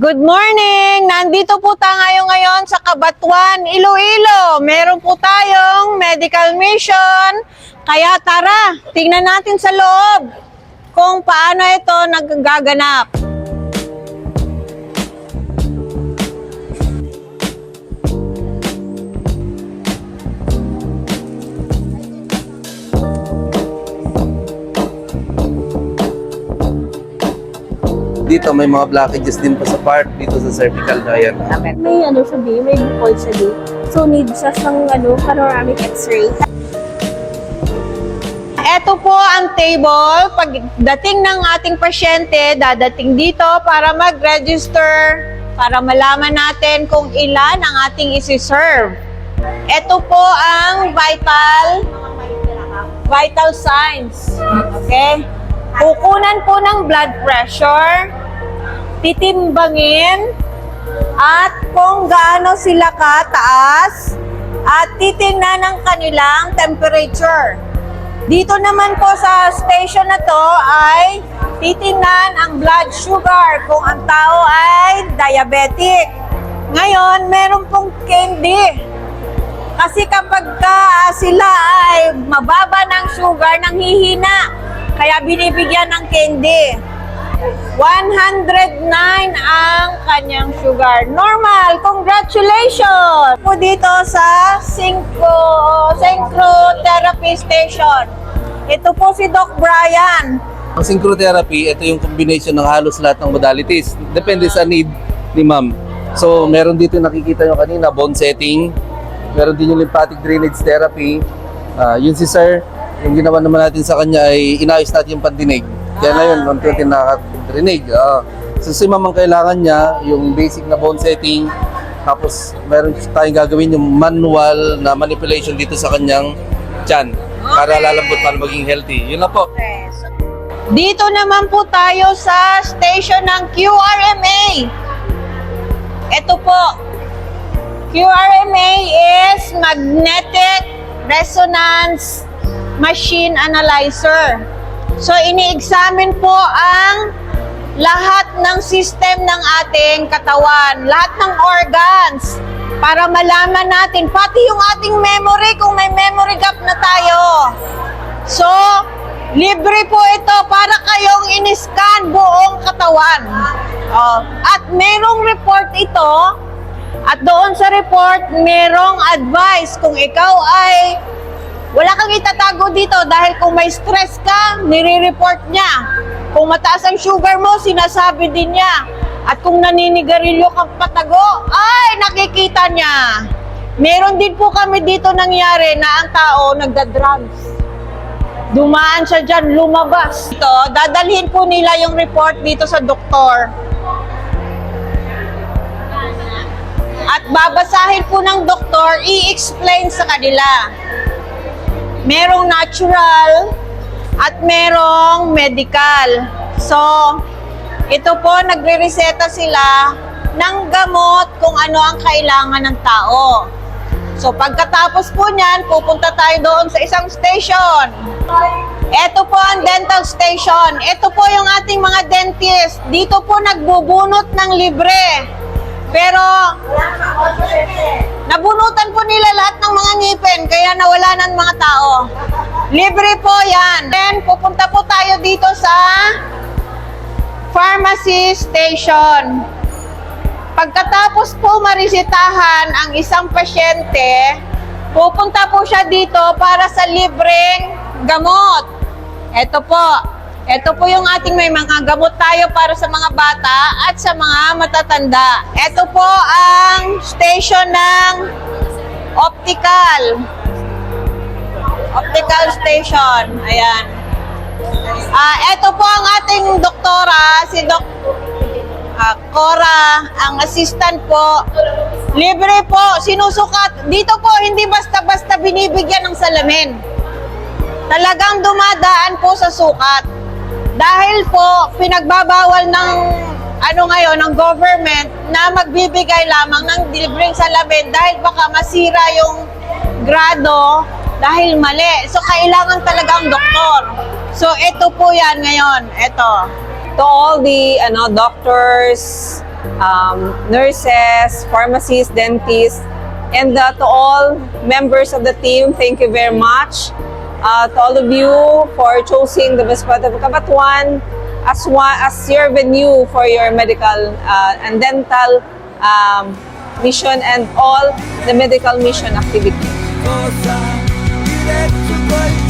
Good morning! Nandito po tayo ngayon sa Cabanatuan, Iloilo. Meron po tayong medical mission. Kaya tara, tingnan natin sa loob kung paano ito nagaganap. Dito may mga blockages din pa sa part dito sa cervical na yan. May siya di, may bukol siya di. So need siya ng panoramic x-ray. Ito po ang table. Pagdating ng ating pasyente, dadating dito para mag-register, para malaman natin kung ilan ang ating isi-serve. Ito po ang vital signs. Okay? Kukunan po ng blood pressure, titimbangin, at kung gaano sila kataas, at titingnan ng kanilang temperature. Dito naman po sa station na to ay titingnan ang blood sugar kung ang tao ay diabetic. Ngayon, meron pong candy. Kasi kapag sila ay mababa ng sugar, nanghihina. Kaya binibigyan ng candy. 109 ang kanyang sugar. Normal! Congratulations! Po dito sa Synchrotherapy Station. Ito po si Doc Brian. Ang synchrotherapy, ito yung combination ng halos lahat ng modalities. Depende sa need ni ma'am. So, meron dito nakikita nyo kanina, bone setting. Meron din yung lymphatic drainage therapy. Yun si sir, yung ginawa naman natin sa kanya ay inayos natin yung pandinig. Kaya na yun, unti-unti nakadrinig. So si ma'am ang kailangan niya, yung basic na bone setting. Tapos meron tayong gagawin yung manual na manipulation dito sa kanyang tiyan. Para lalambot, para maging healthy. Yun na po. Dito naman po tayo sa station ng QRMA. Ito po. QRMA is Magnetic Resonance Machine Analyzer. So, ini-examine po ang lahat ng system ng ating katawan, lahat ng organs, para malaman natin, pati yung ating memory, kung may memory gap na tayo. So, libre po ito para kayong in-scan buong katawan. At merong report ito, at doon sa report, merong advice kung ikaw ay wala kang itatago dito dahil kung may stress ka, nire-report niya. Kung mataas ang sugar mo, sinasabi din niya. At kung naninigarilyo kang patago, ay nakikita niya. Meron din po kami dito nangyari na ang tao nagda-drugs. Dumaan siya dyan, lumabas. Ito, dadalhin po nila yung report dito sa doktor. At babasahin po ng doktor, i-explain sa kanila. Merong natural at merong medical. So, ito po, nagre-reseta sila ng gamot kung ano ang kailangan ng tao. So, pagkatapos po niyan, pupunta tayo doon sa isang station. Ito po ang dental station. Ito po yung ating mga dentist. Dito po nagbubunot ng libre. Pero, nabunutan po nila lahat ng mga ngipin, kaya nawala ng mga tao. Libre po yan. Then, pupunta po tayo dito sa pharmacy station. Pagkatapos po marisitahan ang isang pasyente, pupunta po siya dito para sa libreng gamot. Ito po. Ito po yung ating may mga gamot tayo para sa mga bata at sa mga matatanda. Ito po ang station ng optical. Optical station. Ayan. Ito po ang ating doktora, si Doc Cora, ang assistant po. Libre po, sinusukat. Dito po, hindi basta-basta binibigyan ng salamin. Talagang dumadaan po sa sukat. Dahil po, pinagbabawal ng ng government na magbibigay lamang ng libreng salamin dahil baka masira yung grado dahil mali. So, kailangan talagang doktor. So, ito po yan ngayon. Ito. To all the doctors, nurses, pharmacists, dentists, and to all members of the team, thank you very much. To all of you for choosing the Hospital of Cabatuan as your venue for your medical and dental mission and all the medical mission activities. Cosa directo